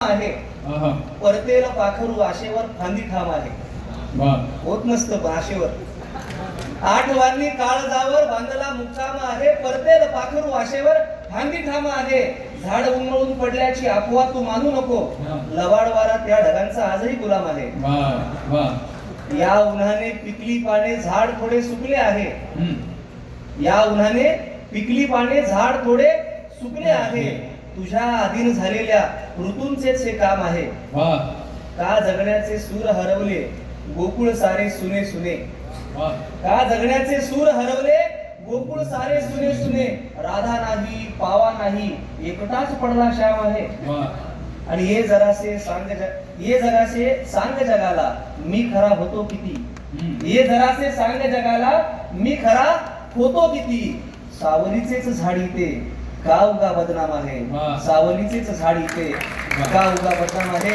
आहे परतेल पाखरू आशेवर फांदी ठाम आहे. होत नसतं आशेवर. आठवांनी काळजावर बांधला मुक्काम आहे. परतेल पाखरू आशेवर फांदी ठाम आहे. झाड उन्मळून पडल्याची अफवा तू मानू नको. लवाड वारा त्या ढगांचा आजही गुलाम आहे. या उन्हाने पिकली पाने झाड थोडे सुकले आहे. या उन्हाने पिकली पाने झाड थोडे सुकले आहे. तुझ्या अधीन झालेल्या ऋतूंचेच हे काम आहे. का जगण्याचे सूर हरवले गोकुळ सारे सुने सुने. का जगण्याचे सूर हरवले गोकुळ सारे सुने सुने. राधा नाही पावा नाही एकटाच पडला श्याम आहे. आणि ये जरासे सांग जगाला मी खरा होतो किती. ये जरासे सांग जगाला मी खरा होतो किती. सावलीचेच झाड इथे का उगा बदनाम आहे. सावलीचेच झाड इथे का उगा बदनाम आहे.